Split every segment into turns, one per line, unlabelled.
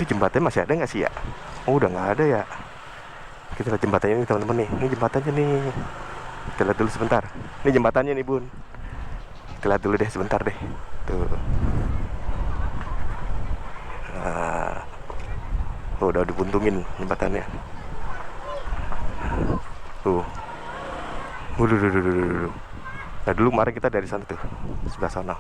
Di jembatannya masih ada nggak sih ya? Oh, udah nggak ada ya. Kita lihat jembatannya nih teman-teman nih. Ini jembatannya nih. Kita lihat dulu sebentar. Ini jembatannya nih bun. Kita lihat dulu deh sebentar deh. Tuh. Nah, udah dibuntungin jembatannya. Tuh. Waduh. Nah dulu kemarin kita dari sana tuh, sebelah sana.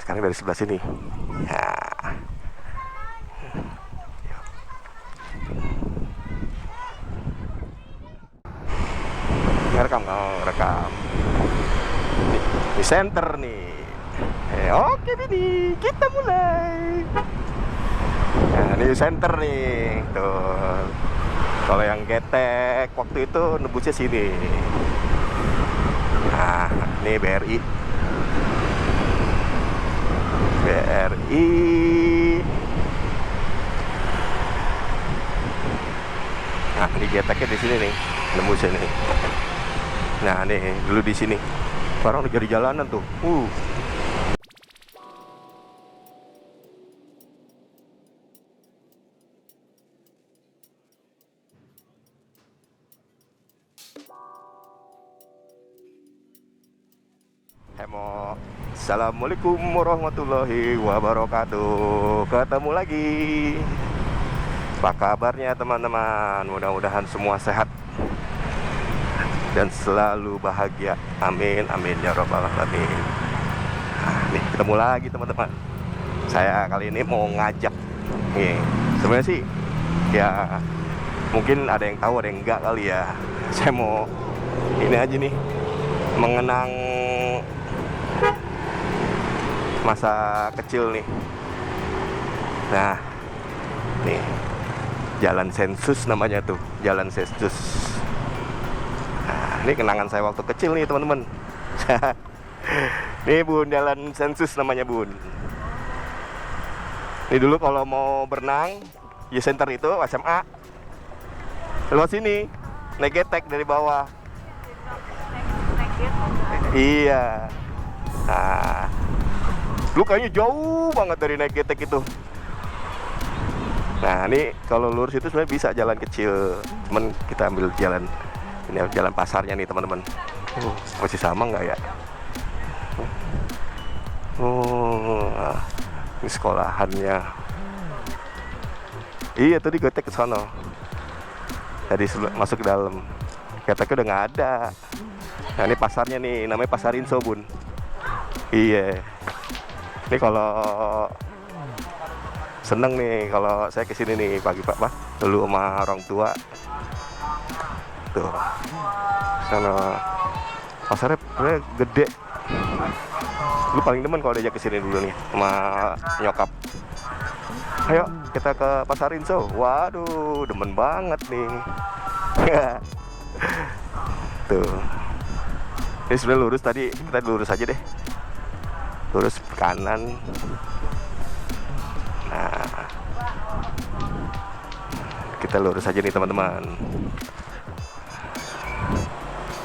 Sekarang dari sebelah sini. Ya. Ngerekam, rekam. Di center nih. Oke Bini, kita mulai. Nah ini center nih, tuh. Kalau yang getek waktu itu nebusnya sini. Nah, ini BRI. Nah, ini geteknya di sini nih, nembusnya nih. Nah, nih dulu di sini. Sekarang udah jadi jalanan tuh. Hemo. Assalamualaikum warahmatullahi wabarakatuh. Ketemu lagi. Apa kabarnya teman-teman? Mudah-mudahan semua sehat dan selalu bahagia. Amin, amin ya robbal alamin. Nah, nih ketemu lagi teman-teman. Saya kali ini mau ngajak nih. Sebenarnya sih ya mungkin ada yang tahu ada yang enggak kali ya. Saya mau ini aja nih, mengenang masa kecil nih. Nah, nih Jalan Sensus namanya tuh, Jalan Sensus. Nah, ini kenangan saya waktu kecil nih teman-teman. Nih bun, Jalan Sensus namanya bun. Ini dulu kalau mau berenang, di center itu SMA. Lewat sini, naik getek dari bawah. Iya. Nah, lu kayaknya jauh banget dari naik getek itu. Nah ini kalau lurus itu sebenarnya bisa jalan kecil, cuman kita ambil jalan ini, jalan pasarnya nih teman-teman. Masih sama nggak ya? Ini sekolahannya. Iya tadi getek ke sana. Tadi masuk ke dalam, geteknya udah nggak ada. Nah ini pasarnya nih, namanya Pasar Inso bun. Iya. Ini kalau seneng nih kalau saya kesini nih pagi pak dulu sama orang tua tuh. Sana pasarnya bener gede. Lu paling demen kalau diajak kesini dulu nih sama nyokap. Ayo kita ke Pasar Inso. Waduh demen banget nih. Tuh. Ini sudah lurus tadi, kita lurus aja deh. Lurus ke kanan. Nah, kita lurus aja nih teman-teman.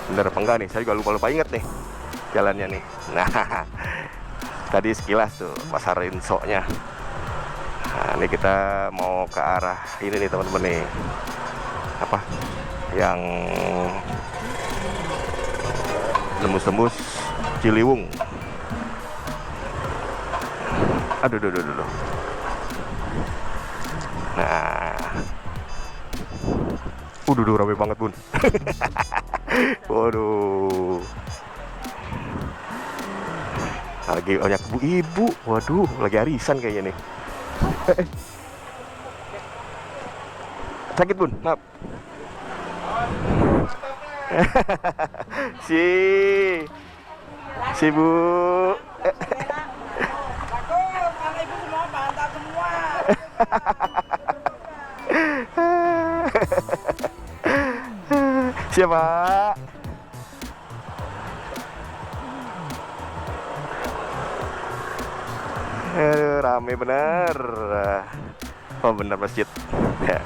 Bener apa enggak nih? Saya juga lupa inget nih jalannya nih. Nah, tadi sekilas tuh Pasar Inso-nya. Nah, ini kita mau ke arah ini nih teman-teman nih. Apa? Yang tembus-tembus Ciliwung. Aduh. Nah, rame banget bun. Waduh, lagi banyak ibu-ibu. Waduh, lagi arisan kayaknya nih. Sakit bun, maaf. si bu.
Ibu semua bantal semua.
Siapa? Rame bener. Oh bener masjid. Ya.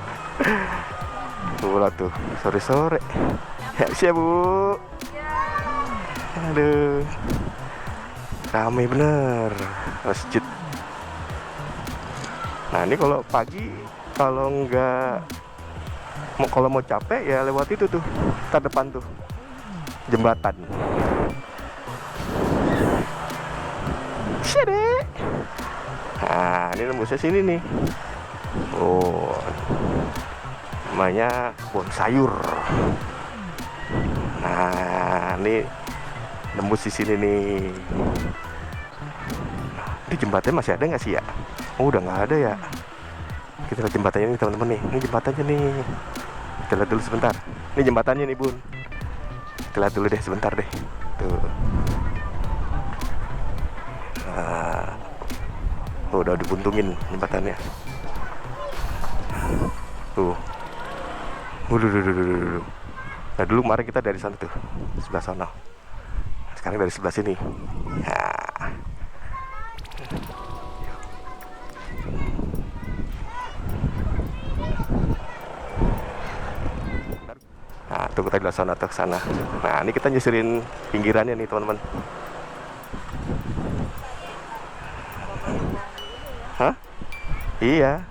Tuh sore-sore. Ya siapa bu? Aduh, rame bener masjid. Nah ini kalau pagi, kalau kalau mau capek ya lewat itu tuh, terdepan tuh jembatan. Sini. Nah ini nembusnya sini nih. Oh, namanya kebun sayur. Nah ini nembus di sini nih. Di jembatannya masih ada nggak sih ya? Oh udah nggak ada ya. Kita lihat jembatannya nih teman-teman nih. Ini jembatannya nih. Kita lihat dulu sebentar. Ini jembatannya nih bun. Kita lihat dulu deh sebentar deh. Tuh. Nah, udah dibuntungin jembatannya. Tuh. Waduh. Nah dulu kemarin kita dari sana tuh, sebelah sana. Sekarang dari sebelah sini. Ya. Nah, tuh kita di sana tuh ke sana. Nah, ini kita nyusurin pinggirannya nih, teman-teman. Hah? Iya.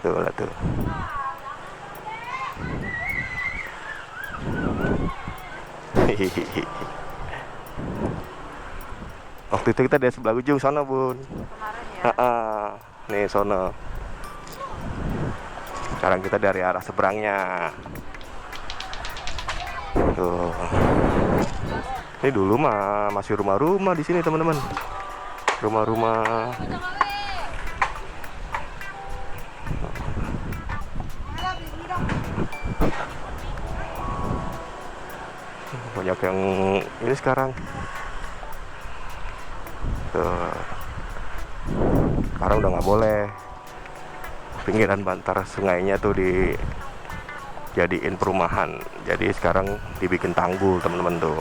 Tuh lah tuh. Waktu itu kita dari sebelah ujung sana bun.
Kemarin ya.
Nih sono. Sekarang kita dari arah seberangnya. Tuh. Ini dulu mah masih rumah-rumah di sini teman-teman. Rumah-rumah. Banyak yang ini sekarang. Tuh. Sekarang udah nggak boleh. Pinggiran bantar sungainya tuh dijadiin perumahan. Jadi sekarang dibikin tanggul teman-teman tuh.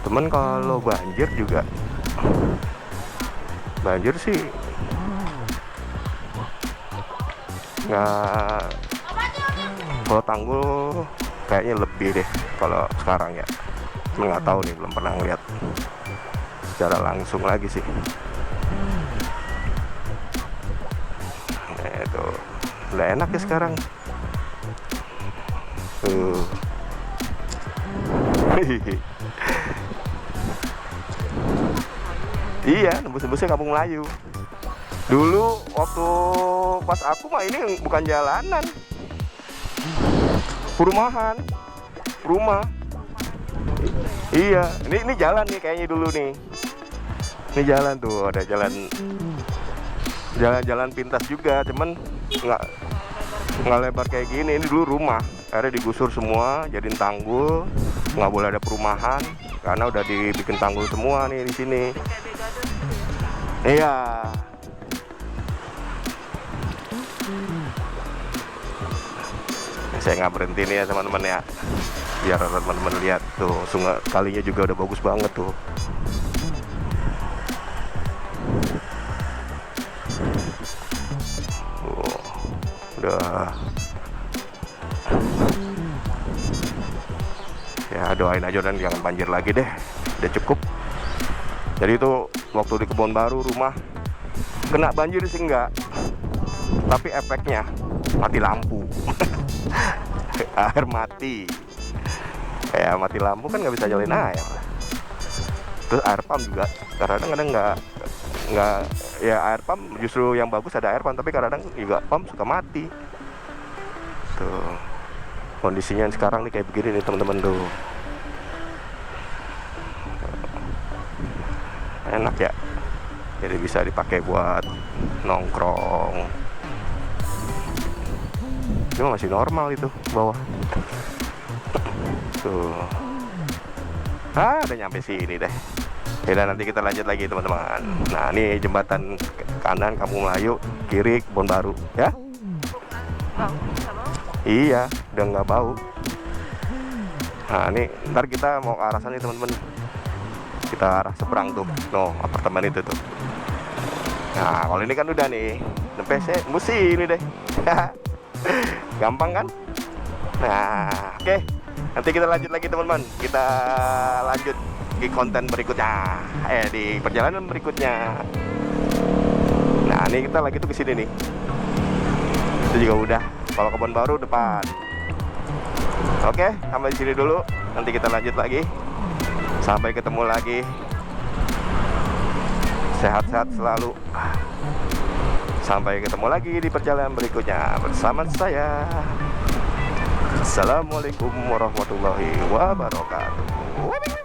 Teman kalau banjir juga, banjir sih nggak, kalau tanggul kayaknya lebih deh kalau sekarang ya. Nggak tahu nih, belum pernah ngeliat secara langsung lagi sih. Nah, itu udah enak ya sekarang tuh. Iya, nembus-nembusnya Kampung Melayu. Dulu waktu pas aku mah ini bukan jalanan, perumahan, rumah. Iya, ini jalan nih kayaknya dulu nih. Ini jalan tuh, ada jalan pintas juga, cuman nggak lebar kayak gini. Ini dulu rumah, akhirnya digusur semua, jadiin tanggul, nggak boleh ada perumahan karena udah dibikin tanggul semua nih di sini. Iya. Saya nggak berhenti nih ya teman-teman ya, biar teman-teman lihat tuh sungai kalinya juga udah bagus banget tuh. Udah ya, doain aja dan jangan banjir lagi deh, udah cukup. Jadi itu waktu di Kebon Baru rumah kena banjir sih enggak, tapi efeknya mati lampu. Air mati ya, mati lampu kan nggak bisa nyalain air. Terus air pump juga kadang-kadang nggak ya, air pump justru yang bagus ada air pump, tapi kadang-kadang juga pump suka mati tuh. Kondisinya sekarang nih kayak begini nih teman-teman tuh. Enak ya, jadi bisa dipakai buat nongkrong. Ini masih normal itu bawah tuh. Udah nyampe sini deh. Yaudah, nanti kita lanjut lagi teman-teman. Nah ini jembatan kanan Kampung Melayu, kiri Kebon Baru ya. Iya, udah nggak bau. Nah ini ntar kita mau ke arah sana nih teman-teman. Kita arah seberang tuh, no apartemen itu tuh. Nah kalau ini kan udah nih, sampai mesti ini deh. Gampang kan? Nah oke, nanti kita lanjut lagi teman-teman. Kita lanjut di konten berikutnya, di perjalanan berikutnya. Nah, ini kita lagi tuh ke sini nih. Itu juga udah. Kalau Kebon Baru depan. Oke, sampai di sini dulu. Nanti kita lanjut lagi. Sampai ketemu lagi. Sehat-sehat selalu. Sampai ketemu lagi di perjalanan berikutnya bersama saya. Assalamualaikum warahmatullahi wabarakatuh.